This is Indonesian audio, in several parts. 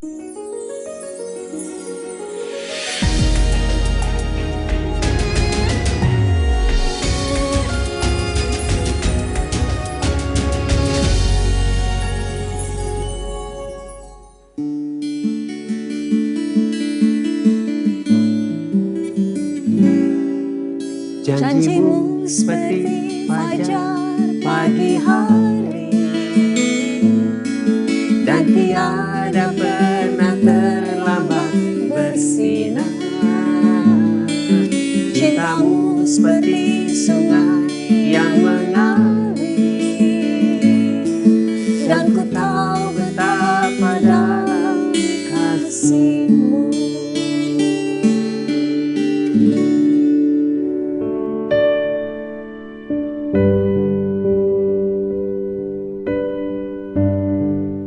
Janjimu seperti fajar pagi hari, dan tiada pernah terlambat bersinar. Cintamu seperti sungai yang mengalir, dan ku tahu betapa dalam kasih-Mu.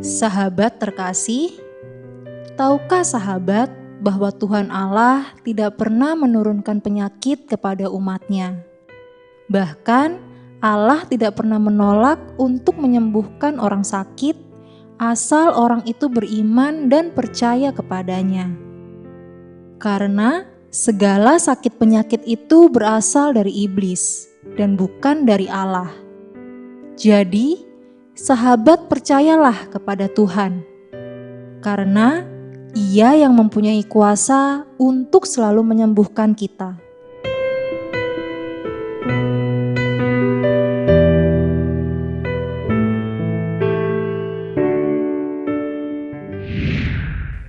Sahabat terkasih, tahukah sahabat bahwa Tuhan Allah tidak pernah menurunkan penyakit kepada umat-Nya? Bahkan Allah tidak pernah menolak untuk menyembuhkan orang sakit asal orang itu beriman dan percaya kepadanya. Karena segala sakit penyakit itu berasal dari iblis dan bukan dari Allah. Jadi, sahabat percayalah kepada Tuhan, karena Ia yang mempunyai kuasa untuk selalu menyembuhkan kita.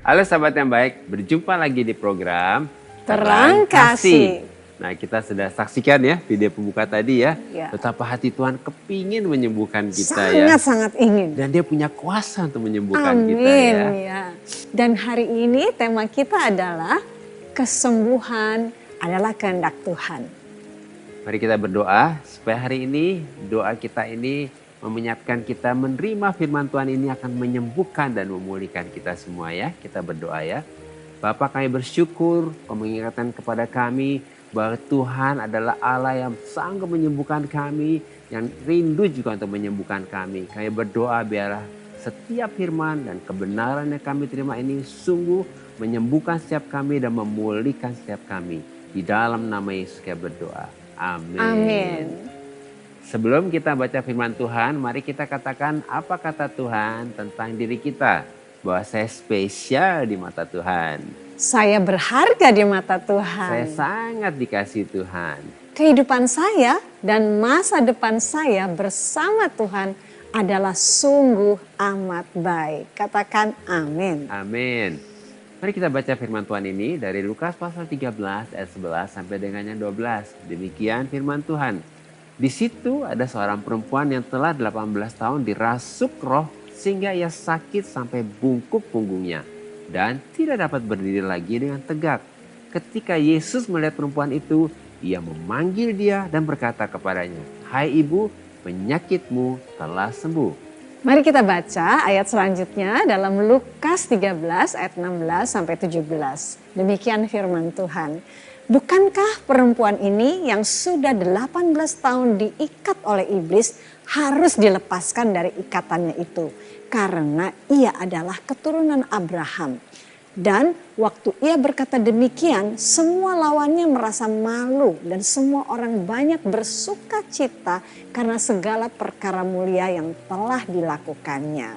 Halo sahabat yang baik, berjumpa lagi di program Terang Kasih. Nah, kita sudah saksikan ya video pembuka tadi ya. Ya. Betapa hati Tuhan kepingin menyembuhkan kita ya. Sangat-sangat ingin. Dan Dia punya kuasa untuk menyembuhkan Amin, kita ya. ya. Dan hari ini tema kita adalah kesembuhan adalah kehendak Tuhan. Mari kita berdoa supaya hari ini doa kita ini menyiapkan kita menerima firman Tuhan ini akan menyembuhkan dan memulihkan kita semua ya. Kita berdoa ya. Bapa, kami bersyukur Kau mengingatkan kepada kami bahwa Tuhan adalah Allah yang sanggup menyembuhkan kami, yang rindu juga untuk menyembuhkan kami. Kami berdoa biarlah setiap firman dan kebenaran yang kami terima ini sungguh menyembuhkan setiap kami dan memulihkan setiap kami. Di dalam nama Yesus kami berdoa. Amin. Amin. Sebelum kita baca firman Tuhan, mari kita katakan apa kata Tuhan tentang diri kita. Bahwa saya spesial di mata Tuhan. Saya berharga di mata Tuhan. Saya sangat dikasihi Tuhan. Kehidupan saya dan masa depan saya bersama Tuhan adalah sungguh amat baik. Katakan amin. Amin. Mari kita baca firman Tuhan ini dari Lukas pasal 13 ayat 11 sampai dengannya 12. Demikian firman Tuhan. Di situ ada seorang perempuan yang telah 18 tahun dirasuk roh sehingga ia sakit sampai bungkuk punggungnya dan tidak dapat berdiri lagi dengan tegak. Ketika Yesus melihat perempuan itu, Ia memanggil dia dan berkata kepadanya, "Hai ibu, penyakitmu telah sembuh." Mari kita baca ayat selanjutnya dalam Lukas 13 ayat 16 sampai 17. Demikian firman Tuhan. Bukankah perempuan ini yang sudah 18 tahun diikat oleh iblis harus dilepaskan dari ikatannya itu? Karena ia adalah keturunan Abraham. Dan waktu ia berkata demikian, semua lawannya merasa malu dan semua orang banyak bersuka cita karena segala perkara mulia yang telah dilakukannya.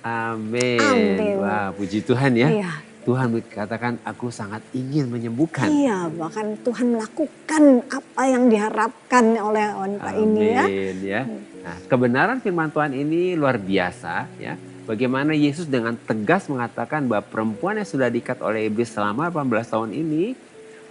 Amin. Amin. Wah, puji Tuhan ya. Iya. Tuhan katakan aku sangat ingin menyembuhkan. Iya, bahkan Tuhan melakukan apa yang diharapkan oleh wanita ini ya. Amin ya. Nah, kebenaran firman Tuhan ini luar biasa ya. Bagaimana Yesus dengan tegas mengatakan bahwa perempuan yang sudah diikat oleh iblis selama 18 tahun ini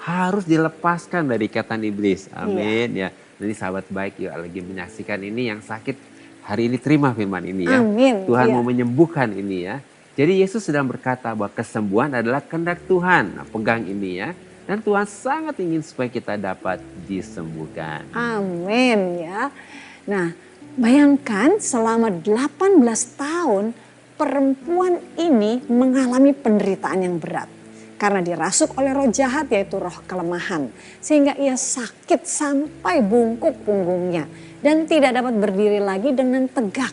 harus dilepaskan dari ikatan iblis. Amin ya. Jadi sahabat baik yuk lagi menyaksikan ini yang sakit hari ini terima firman ini ya. Amin. Tuhan Iya. mau menyembuhkan ini ya. Jadi Yesus sedang berkata bahwa kesembuhan adalah kehendak Tuhan. Nah, pegang ini ya. Dan Tuhan sangat ingin supaya kita dapat disembuhkan. Amin ya. Nah, bayangkan selama 18 tahun perempuan ini mengalami penderitaan yang berat. Karena dirasuk oleh roh jahat yaitu roh kelemahan. Sehingga ia sakit sampai bungkuk punggungnya. Dan tidak dapat berdiri lagi dengan tegak.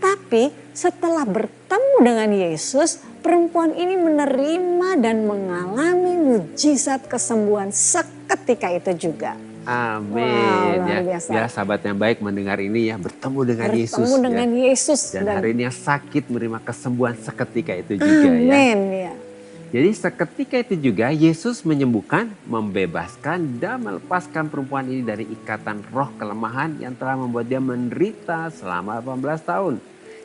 Tetapi setelah bertemu dengan Yesus, perempuan ini menerima dan mengalami mujizat kesembuhan seketika itu juga. Amin. Wow, luar Ya, biasa. biar sahabat yang baik mendengar ini ya, bertemu dengan Yesus. Bertemu dengan ya. Yesus. Dan hari ini yang sakit menerima kesembuhan seketika itu juga ya. Amin ya. Jadi seketika itu juga Yesus menyembuhkan, membebaskan dan melepaskan perempuan ini dari ikatan roh kelemahan yang telah membuat dia menderita selama 18 tahun.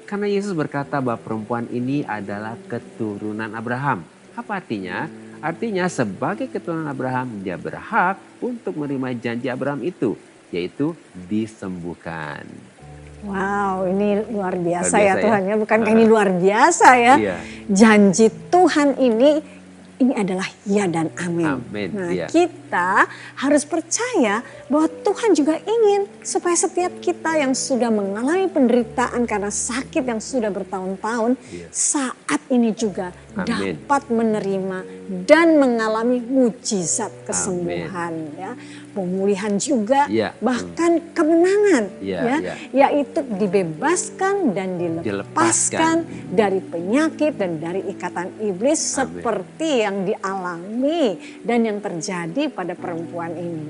Karena Yesus berkata bahwa perempuan ini adalah keturunan Abraham. Apa artinya? Artinya sebagai keturunan Abraham dia berhak untuk menerima janji Abraham itu, yaitu disembuhkan. Wow, ini luar biasa, Luar biasa ya Tuhan ya. ya. Bukankah ini luar biasa ya? Iya. Janji Tuhan ini adalah ya dan amin. Amin, Nah, iya. kita harus percaya bahwa Tuhan juga ingin supaya setiap kita yang sudah mengalami penderitaan karena sakit yang sudah bertahun-tahun, Iya. saat ini juga Amin. dapat menerima dan mengalami mujizat kesembuhan ya. Pemulihan juga, Iya. bahkan kemenangan Iya, ya, iya. yaitu dibebaskan dan dilepaskan dari penyakit dan dari ikatan iblis Amin. seperti yang dialami dan yang terjadi pada perempuan ini.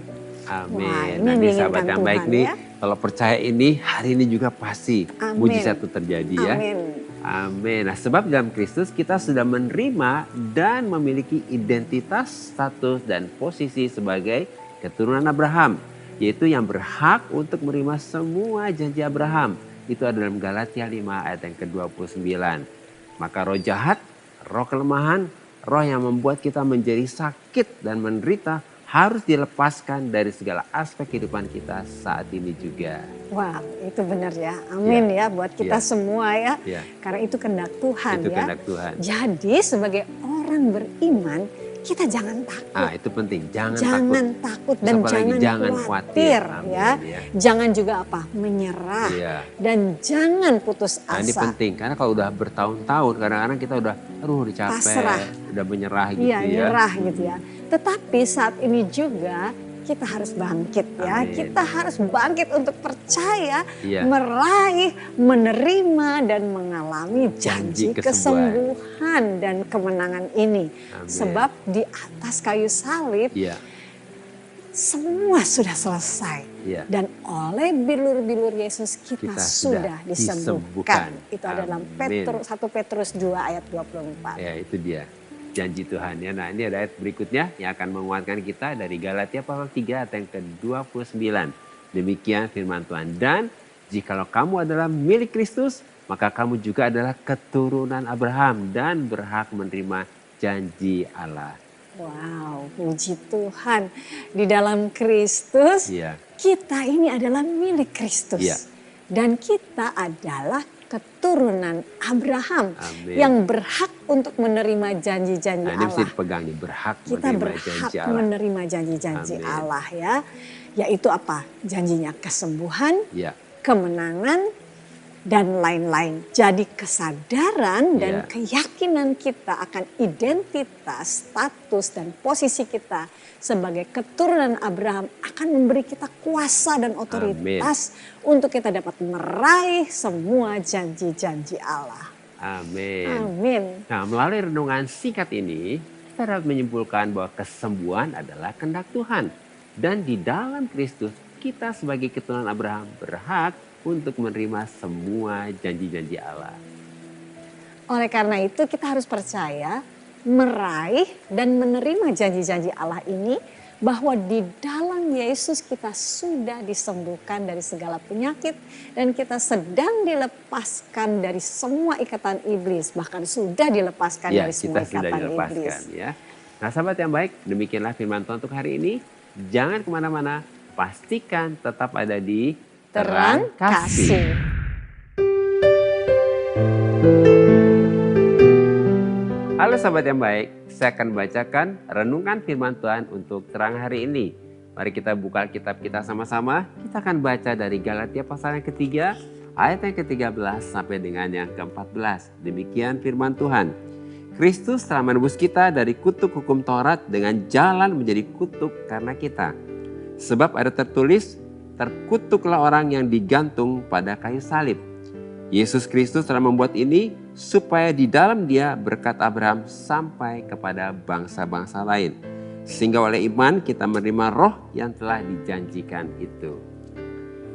Amin. Wah, ini Nanti diinginkan sahabat yang baik Tuhan, nih, ya. kalau percaya ini hari ini juga pasti Amin. mujizat itu terjadi ya. Amin. Amin. Nah, sebab dalam Kristus kita sudah menerima dan memiliki identitas, status dan posisi sebagai keturunan Abraham, yaitu yang berhak untuk menerima semua janji Abraham. Itu ada dalam Galatia 5 ayat yang ke-29. Maka roh jahat, roh kelemahan, roh yang membuat kita menjadi sakit dan menderita harus dilepaskan dari segala aspek kehidupan kita saat ini juga. Wah, itu benar ya. Amin ya buat kita Ya. semua ya. Ya. Karena itu kehendak Tuhan Itu ya. kehendak Tuhan. Jadi sebagai orang beriman, kita jangan takut. Nah, itu penting. Jangan takut dan Apalagi jangan khawatir. khawatir Amin, ya. ya. Jangan juga apa? Menyerah. Iya. Dan jangan putus Nah, ini asa. penting karena kalau udah bertahun-tahun kadang-kadang kita udah capek, Pasrah. udah menyerah gitu Iya, ya. nyerah gitu ya. Tetapi saat ini juga kita harus bangkit ya. Amin. Kita harus bangkit untuk percaya, Iya. meraih, menerima dan mengalami janji Janji kesembuhan. kesembuhan dan kemenangan ini. Amin. Sebab di atas kayu salib Iya. semua sudah selesai. Iya. Dan oleh bilur-bilur Yesus kita Kita sudah sudah disembuhkan. disembuhkan. Itu ada dalam Amin. 1 Petrus 2 ayat 24. Ya, itu dia. Janji Tuhan ya. Nah, ini ada ayat berikutnya yang akan menguatkan kita dari Galatia pasal 3 ayat yang ke-29. Demikian firman Tuhan. Dan jikalau kamu adalah milik Kristus, maka kamu juga adalah keturunan Abraham dan berhak menerima janji Allah. Wow, puji Tuhan. Di dalam Kristus, Iya. kita ini adalah milik Kristus. Iya. Dan kita adalah keturunan Abraham Amin. yang berhak untuk menerima janji-janji Nah, ini mesti Allah. dipegang nih, berhak Kita menerima berhak janji Allah. menerima janji-janji Amin. Allah ya. Yaitu apa? Janjinya kesembuhan, Ya, kemenangan, dan lain-lain. Jadi kesadaran dan Iya. keyakinan kita akan identitas, status, dan posisi kita sebagai keturunan Abraham akan memberi kita kuasa dan otoritas untuk kita dapat meraih semua janji-janji Allah. amin. Amin. Nah, melalui renungan singkat ini, kita dapat menyimpulkan bahwa kesembuhan adalah kehendak Tuhan. Dan di dalam Kristus, kita sebagai keturunan Abraham berhak untuk menerima semua janji-janji Allah. Oleh karena itu kita harus percaya, meraih dan menerima janji-janji Allah ini bahwa di dalam Yesus kita sudah disembuhkan dari segala penyakit dan kita sedang dilepaskan dari semua ikatan iblis, bahkan sudah dilepaskan Ya, dari semua kita sudah ikatan dilepaskan iblis. ya. Nah, sahabat yang baik, demikianlah firman Tuhan untuk hari ini. Jangan kemana-mana, pastikan tetap ada di Terang kasih. Halo sahabat yang baik, saya akan bacakan renungan firman Tuhan untuk terang hari ini. Mari kita buka kitab kita sama-sama. Kita akan baca dari Galatia pasal yang ketiga, ayat yang ke-13 sampai dengan yang ke-14. Demikian firman Tuhan. Kristus telah menebus kita dari kutuk hukum Taurat dengan jalan menjadi kutuk karena kita. Sebab ada tertulis, terkutuklah orang yang digantung pada kayu salib. Yesus Kristus telah membuat ini supaya di dalam Dia berkat Abraham sampai kepada bangsa-bangsa lain. Sehingga oleh iman kita menerima roh yang telah dijanjikan itu.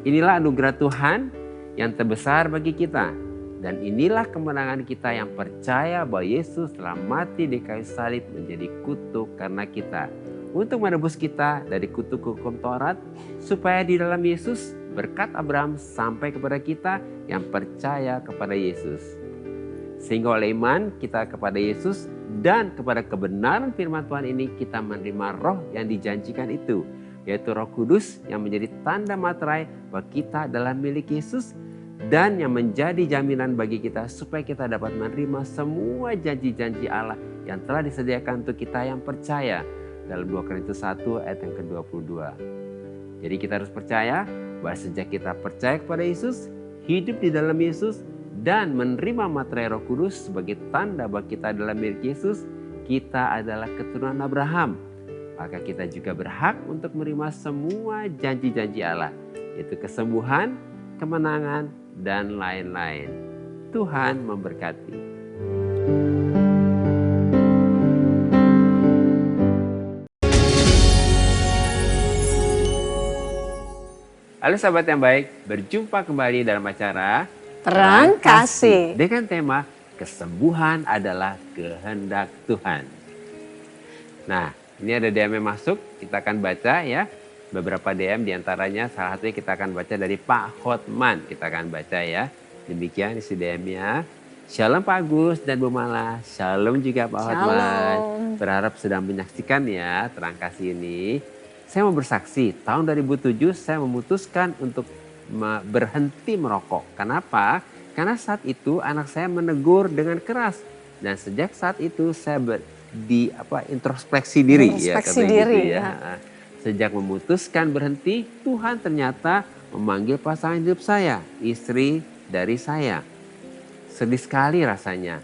Inilah anugerah Tuhan yang terbesar bagi kita. Dan inilah kemenangan kita yang percaya bahwa Yesus telah mati di kayu salib menjadi kutuk karena kita. Untuk menebus kita dari kutuk hukum Taurat, supaya di dalam Yesus berkat Abraham sampai kepada kita yang percaya kepada Yesus. Sehingga oleh iman kita kepada Yesus dan kepada kebenaran firman Tuhan ini kita menerima roh yang dijanjikan itu. Yaitu Roh Kudus yang menjadi tanda materai bahwa kita adalah milik Yesus. Dan yang menjadi jaminan bagi kita supaya kita dapat menerima semua janji-janji Allah yang telah disediakan untuk kita yang percaya. Dalam 2 Korintus 1 ayat yang ke-22. Jadi kita harus percaya bahwa sejak kita percaya kepada Yesus, hidup di dalam Yesus, dan menerima materai Roh Kudus sebagai tanda bahwa kita adalah milik Yesus, kita adalah keturunan Abraham. Maka kita juga berhak untuk menerima semua janji-janji Allah, yaitu kesembuhan, kemenangan, dan lain-lain. Tuhan memberkati. Halo sahabat yang baik, berjumpa kembali dalam acara Terang Kasih dengan tema kesembuhan adalah kehendak Tuhan. Nah, ini ada DM yang masuk, kita akan baca ya. Beberapa DM diantaranya salah satunya kita akan baca dari Pak Hotman. Kita akan baca ya. Demikian isi DM-nya. Shalom Pak Agus dan Bu Mala. Shalom juga Pak Hotman. Berharap sedang menyaksikan ya Terang Kasih ini. Saya mau bersaksi, tahun 2007 saya memutuskan untuk berhenti merokok. Kenapa? Karena saat itu anak saya menegur dengan keras. Dan sejak saat itu saya introspeksi diri. Introspeksi diri gitu ya. Sejak memutuskan berhenti, Tuhan ternyata memanggil pasangan hidup saya, istri dari saya. Sedih sekali rasanya.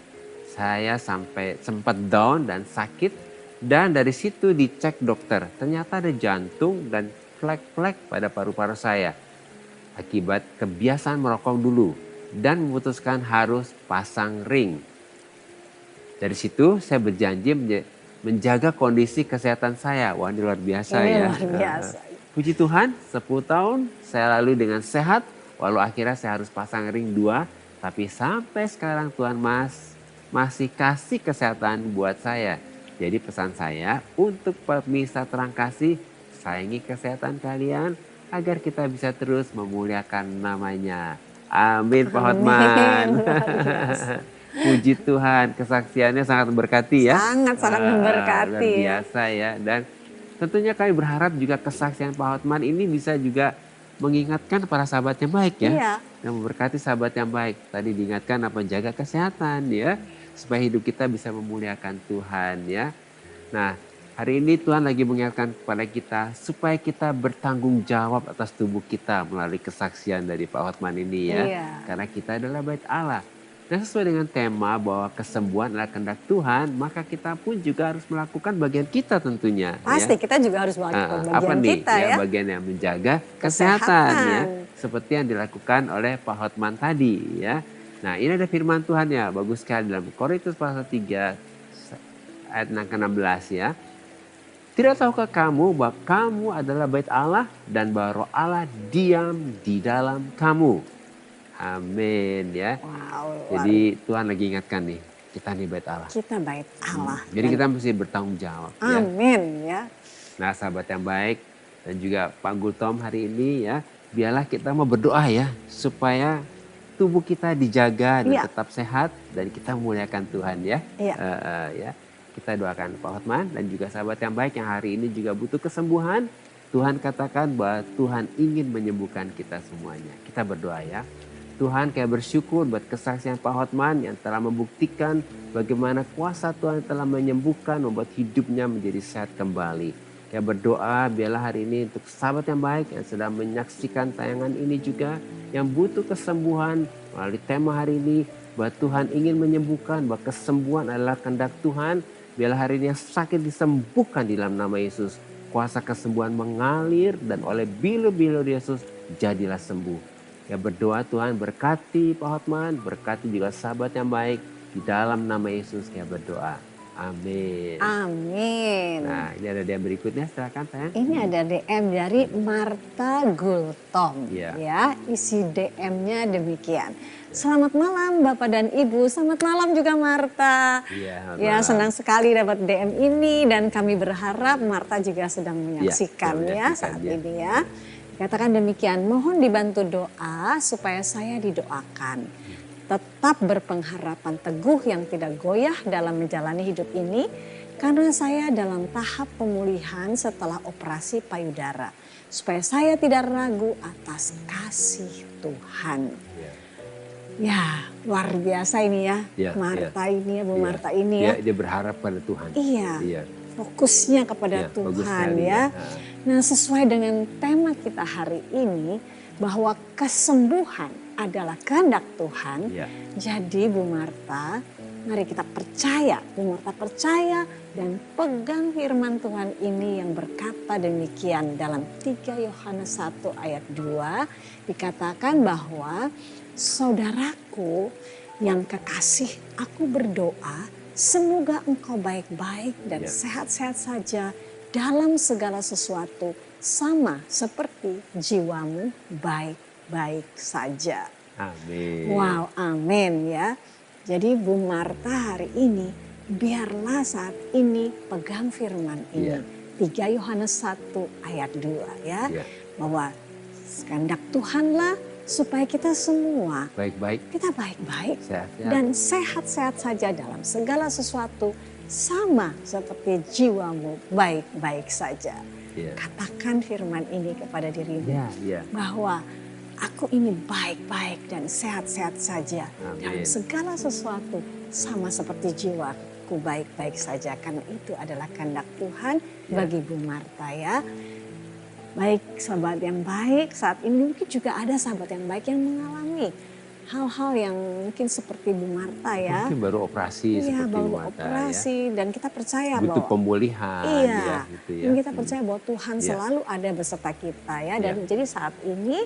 Saya sampai sempat down dan sakit. Dan dari situ dicek dokter, ternyata ada jantung dan flek-flek pada paru-paru saya. Akibat kebiasaan merokok dulu dan memutuskan harus pasang ring. Dari situ saya berjanji menjaga kondisi kesehatan saya. Wah ini luar biasa ya. Luar biasa. Puji Tuhan 10 tahun saya lalui dengan sehat. Walau akhirnya saya harus pasang ring 2. Tapi sampai sekarang Tuhan masih kasih kesehatan buat saya. Jadi pesan saya untuk pemirsa Terang Kasih, sayangi kesehatan kalian agar kita bisa terus memuliakan namanya. Amin Pak Hotman. Puji Tuhan, kesaksiannya sangat memberkati ya. Sangat memberkati. Luar biasa ya. Dan tentunya kami berharap juga kesaksian Pak Hotman ini bisa juga mengingatkan para sahabat yang baik ya. Iya. Dan memberkati sahabat yang baik. Tadi diingatkan apa, jaga kesehatan ya. Supaya hidup kita bisa memuliakan Tuhan ya. Nah hari ini Tuhan lagi mengingatkan kepada kita supaya kita bertanggung jawab atas tubuh kita melalui kesaksian dari Pak Hotman ini ya. Iya. Karena kita adalah bait Allah. Dan sesuai dengan tema bahwa kesembuhan adalah kehendak Tuhan, maka kita pun juga harus melakukan bagian kita tentunya. Pasti ya. kita juga harus melakukan bagian apa nih, kita ya. bagian yang menjaga kesehatan ya. Seperti yang dilakukan oleh Pak Hotman tadi ya. Nah ini ada firman Tuhan ya, bagus sekali dalam Korintus pasal 3 ayat ke-16 ya. Tidak tahukah kamu bahwa kamu adalah bait Allah dan bahwa Roh Allah diam di dalam kamu. Amin ya. Wow. Jadi Tuhan lagi ingatkan nih, kita nih bait Allah. Kita bait Allah. Jadi kita mesti bertanggung jawab ya. Amin ya. Nah sahabat yang baik dan juga Pak Gultom hari ini ya, biarlah kita mau berdoa ya supaya tubuh kita dijaga dan tetap sehat dan kita memuliakan Tuhan ya. Iya. Ya. Kita doakan Pak Hotman dan juga sahabat yang baik yang hari ini juga butuh kesembuhan. Tuhan katakan bahwa Tuhan ingin menyembuhkan kita semuanya. Kita berdoa ya. Tuhan kayak bersyukur buat kesaksian Pak Hotman yang telah membuktikan bagaimana kuasa Tuhan telah menyembuhkan, membuat hidupnya menjadi sehat kembali. Kayak berdoa biarlah hari ini untuk sahabat yang baik yang sedang menyaksikan tayangan ini juga yang butuh kesembuhan melalui tema hari ini. Bahwa Tuhan ingin menyembuhkan, bahwa kesembuhan adalah kehendak Tuhan. Biarlah hari ini yang sakit disembuhkan di dalam nama Yesus. Kuasa kesembuhan mengalir dan oleh bilu-bilu Yesus jadilah sembuh. Ya berdoa Tuhan berkati Pak Hotman, berkati juga sahabat yang baik. Di dalam nama Yesus kita berdoa. Amin. Amin. Nah ini ada DM berikutnya, silakan sayang. Ini ada DM dari Marta Gultom. Iya. Ya, isi DM-nya demikian. Selamat malam Bapak dan Ibu, selamat malam juga Marta. Iya, Ya, malam. senang sekali dapat DM ini dan kami berharap Marta juga sedang menyaksikan sedang ya saat menyaksikan, ini ya. Katakan demikian, mohon dibantu doa supaya saya didoakan. Tetap berpengharapan teguh yang tidak goyah dalam menjalani hidup ini karena saya dalam tahap pemulihan setelah operasi payudara. Supaya saya tidak ragu atas kasih Tuhan. Ya, luar biasa ini ya, Marta ini ya, Bu Marta ini ya. Dia berharap pada Tuhan. Iya, fokusnya kepada bagus Tuhan sekali, ya. Nah, sesuai dengan tema kita hari ini bahwa kesembuhan adalah kehendak Tuhan. Iya. Jadi Bu Marta, mari kita percaya, Bu Marta percaya dan pegang firman Tuhan ini yang berkata demikian dalam 3 Yohanes 1 ayat 2 dikatakan bahwa saudaraku yang kekasih, aku berdoa semoga engkau baik-baik dan sehat-sehat saja dalam segala sesuatu sama seperti jiwamu baik-baik saja. Amin. Wow, amin ya. Jadi Bu Marta hari ini biarlah saat ini pegang firman ini. 3 Yohanes 1 ayat 2 ya. Bahwa kehendak Tuhanlah supaya kita semua baik-baik, kita baik-baik sehat-sehat, dan sehat-sehat saja dalam segala sesuatu sama seperti jiwamu baik-baik saja. Katakan firman ini kepada dirimu bahwa aku ini baik-baik dan sehat-sehat saja. Dalam segala sesuatu sama seperti jiwaku baik-baik saja. Karena itu adalah kehendak Tuhan bagi Bu Marta ya. Baik sahabat yang baik, saat ini mungkin juga ada sahabat yang baik yang mengalami hal-hal yang mungkin seperti Bu Marta ya. Mungkin baru operasi seperti baru Bu Marta operasi ya. dan kita percaya butuh bahwa pemulihan gitu ya. Dan kita percaya bahwa Tuhan selalu ada beserta kita ya. Dan jadi saat ini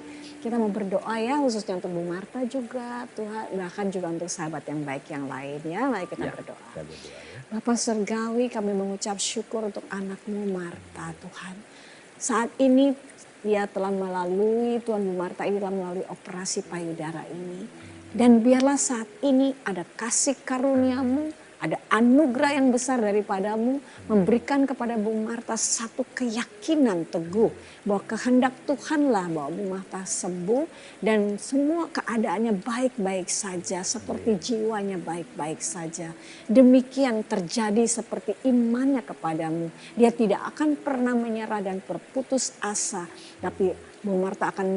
kita mau berdoa ya khususnya untuk Bu Marta juga, Tuhan bahkan juga untuk sahabat yang baik yang lain ya. Mari kita berdoa. Kita berdoa ya. Bapak Surgawi, kami mengucap syukur untuk anak-Mu Marta Tuhan. Saat ini dia telah melalui, Tuhan Bu Marta ini telah melalui operasi payudara ini. Dan biarlah saat ini ada kasih karunia-Mu, ada anugerah yang besar daripadamu memberikan kepada Bu Marta satu keyakinan teguh bahwa kehendak Tuhanlah bahwa Bu Marta sembuh dan semua keadaannya baik-baik saja seperti jiwanya baik-baik saja. Demikian terjadi seperti imannya kepadamu. Dia tidak akan pernah menyerah dan berputus asa, tapi Bu Marta akan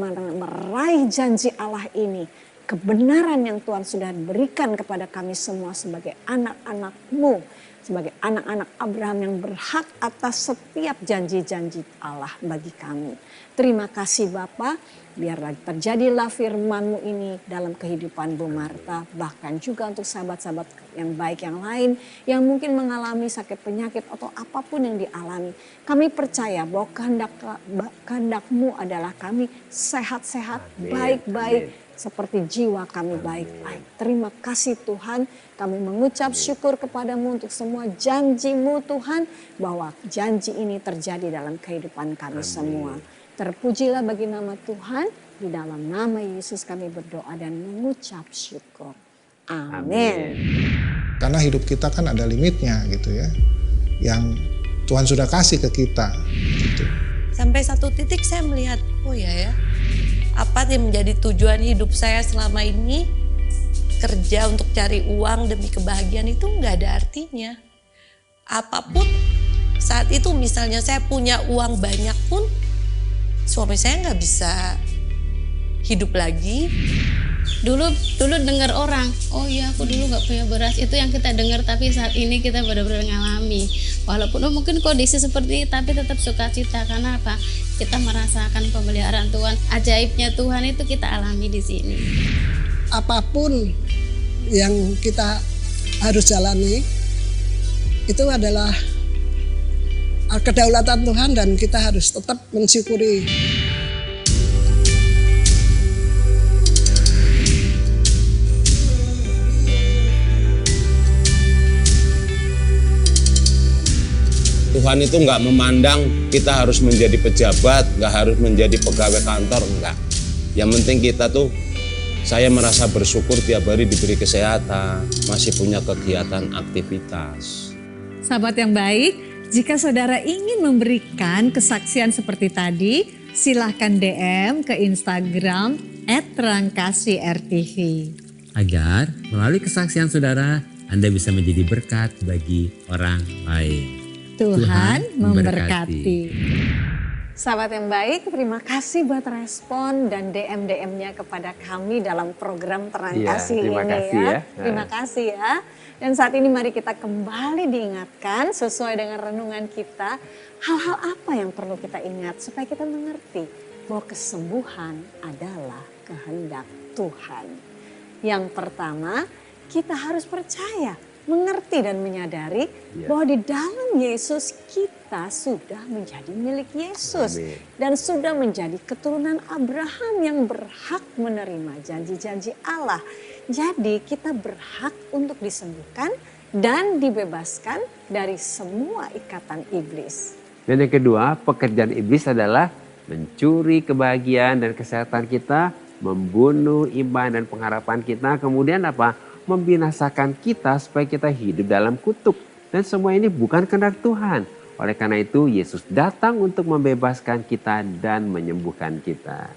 meraih janji Allah ini. Kebenaran yang Tuhan sudah berikan kepada kami semua sebagai anak-anak-Mu, sebagai anak-anak Abraham yang berhak atas setiap janji-janji Allah bagi kami. Terima kasih Bapa, biarlah terjadilah firman-Mu ini dalam kehidupan Bu Marta, bahkan juga untuk sahabat-sahabat yang baik yang lain yang mungkin mengalami sakit penyakit atau apapun yang dialami. Kami percaya bahwa kehendak-Mu adalah kami sehat-sehat, baik-baik, seperti jiwa kami baik-baik. Terima kasih Tuhan, kami mengucap syukur kepadamu untuk semua janji-Mu Tuhan, bahwa janji ini terjadi dalam kehidupan kami semua. Terpujilah bagi nama Tuhan, di dalam nama Yesus kami berdoa dan mengucap syukur. Amin. Karena hidup kita kan ada limitnya gitu ya, yang Tuhan sudah kasih ke kita gitu. Sampai satu titik saya melihat, oh ya, apa yang menjadi tujuan hidup saya selama ini, kerja untuk cari uang demi kebahagiaan itu nggak ada artinya. Apapun saat itu misalnya saya punya uang banyak pun suami saya nggak bisa hidup lagi. Dulu dengar orang, oh iya aku dulu nggak punya beras, itu yang kita dengar, tapi saat ini kita benar-benar ngalami. Walaupun mungkin kondisi seperti ini, tapi tetap sukacita. Karena apa? Kita merasakan pemeliharaan Tuhan, ajaibnya Tuhan itu kita alami di sini. Apapun yang kita harus jalani itu adalah kedaulatan Tuhan dan kita harus tetap mensyukuri. Tuhan itu nggak memandang kita harus menjadi pejabat, nggak harus menjadi pegawai kantor, enggak. Yang penting kita tuh, saya merasa bersyukur tiap hari diberi kesehatan, masih punya kegiatan aktivitas. Sahabat yang baik, jika saudara ingin memberikan kesaksian seperti tadi, silahkan DM ke Instagram @terangkasih_RTV. Agar melalui kesaksian saudara, Anda bisa menjadi berkat bagi orang lain. Tuhan memberkati. Sahabat yang baik, terima kasih buat respon dan DM-nya kepada kami dalam program Terang Kasih terima ini kasih ya. ya. Terima kasih ya. Dan saat ini mari kita kembali diingatkan sesuai dengan renungan kita, hal-hal apa yang perlu kita ingat supaya kita mengerti bahwa kesembuhan adalah kehendak Tuhan. Yang pertama, kita harus percaya, mengerti dan menyadari bahwa di dalam Yesus kita sudah menjadi milik Yesus. Amin. Dan sudah menjadi keturunan Abraham yang berhak menerima janji-janji Allah. Jadi kita berhak untuk disembuhkan dan dibebaskan dari semua ikatan iblis. Dan yang kedua, pekerjaan iblis adalah mencuri kebahagiaan dan kesehatan kita, membunuh iman dan pengharapan kita, kemudian apa? Membinasakan kita supaya kita hidup dalam kutuk. Dan semua ini bukan kehendak Tuhan. Oleh karena itu Yesus datang untuk membebaskan kita dan menyembuhkan kita.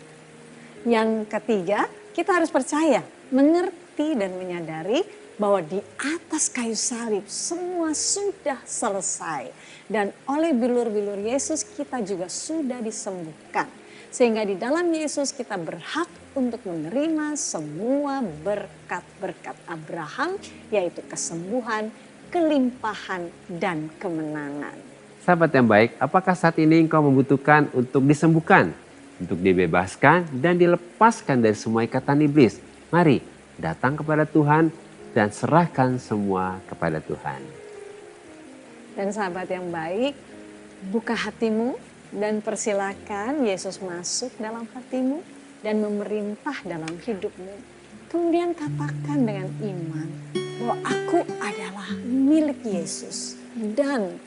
Yang ketiga, kita harus percaya, mengerti dan menyadari bahwa di atas kayu salib semua sudah selesai. Dan oleh bilur-bilur Yesus kita juga sudah disembuhkan. Sehingga di dalam Yesus kita berhak untuk menerima semua berkat-berkat Abraham, yaitu kesembuhan, kelimpahan, dan kemenangan. Sahabat yang baik, apakah saat ini engkau membutuhkan untuk disembuhkan, untuk dibebaskan dan dilepaskan dari semua ikatan iblis? Mari datang kepada Tuhan dan serahkan semua kepada Tuhan. Dan sahabat yang baik, buka hatimu dan persilakan Yesus masuk dalam hatimu dan memerintah dalam hidupmu. Kemudian katakan dengan iman bahwa aku adalah milik Yesus dan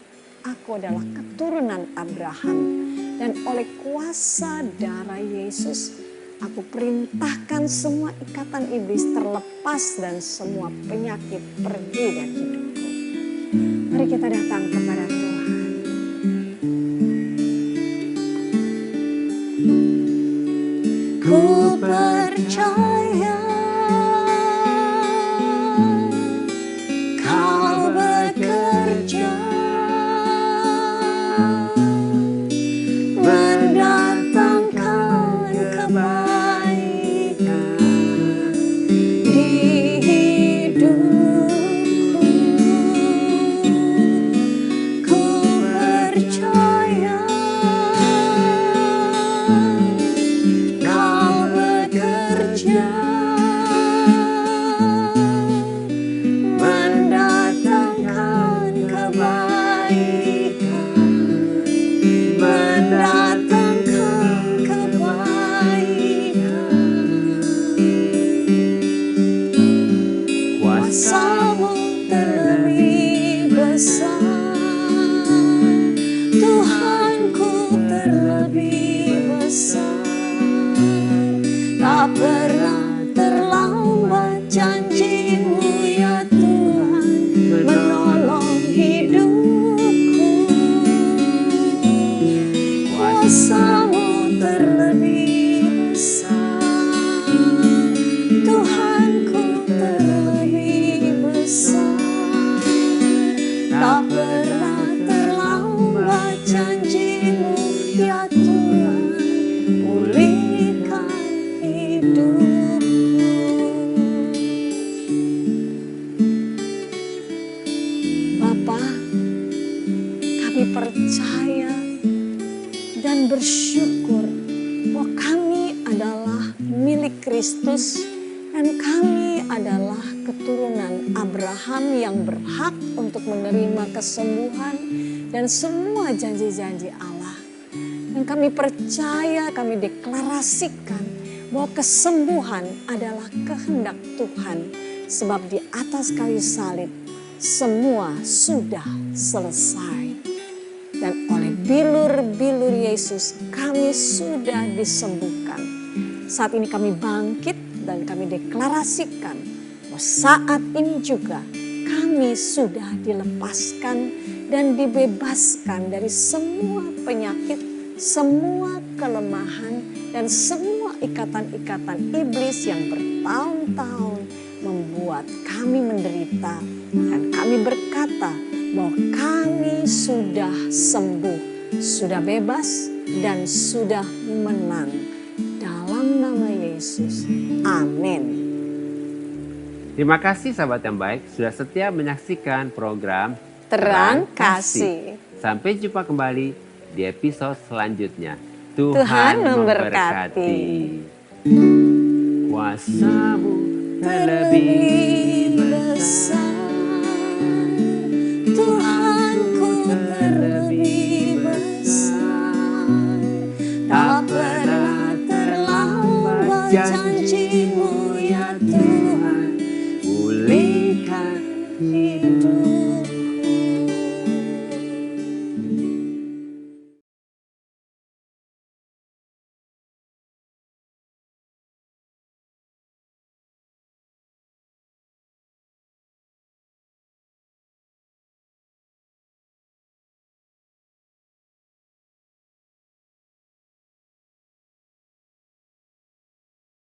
aku adalah keturunan Abraham. Dan oleh kuasa darah Yesus, aku perintahkan semua ikatan iblis terlepas dan semua penyakit pergi dari hidupku. Mari kita datang kepada Tuhan. Ku percaya Kau bekerja mendatangkan kebaikan di hidupku. Ku percaya Kau bekerja mendatangkan kebaikan, mendatangkan kebaikan. Kuasa-Mu terlebih besar, Tuhanku terlebih besar. Tak pernah terlambat janji-Mu ya Tuhan menolong hidupku. Kuasa-Mu terlebih besar, Tuhanku terlebih besar. Tak pernah terlambat janji-Mu ya Tuhan, pulihkan hidupku. Bapa, kami percaya dan bersyukur bahwa kami adalah milik Kristus dan kami adalah keturunan Abraham yang berhak untuk menerima kesembuhan dan semua janji-janji Allah. Dan kami percaya, kami deklarasikan bahwa kesembuhan adalah kehendak Tuhan. Sebab di atas kayu salib semua sudah selesai. Dan oleh bilur-bilur Yesus kami sudah disembuhkan. Saat ini kami bangkit dan kami deklarasikan bahwa saat ini juga kami sudah dilepaskan dan dibebaskan dari semua penyakit, semua kelemahan, dan semua ikatan-ikatan iblis yang bertahun-tahun membuat kami menderita. Dan kami berkata bahwa kami sudah sembuh, sudah bebas, dan sudah menang. Dalam nama Yesus, amin. Terima kasih sahabat yang baik sudah setia menyaksikan program Terang Kasih. Sampai jumpa kembali di episode selanjutnya. Tuhan memberkati. Kuasa-Mu terlebih besar. Tuhanku terlebih besar. Tak pernah terlambat janji-Mu ya Tuhan. Pulihkan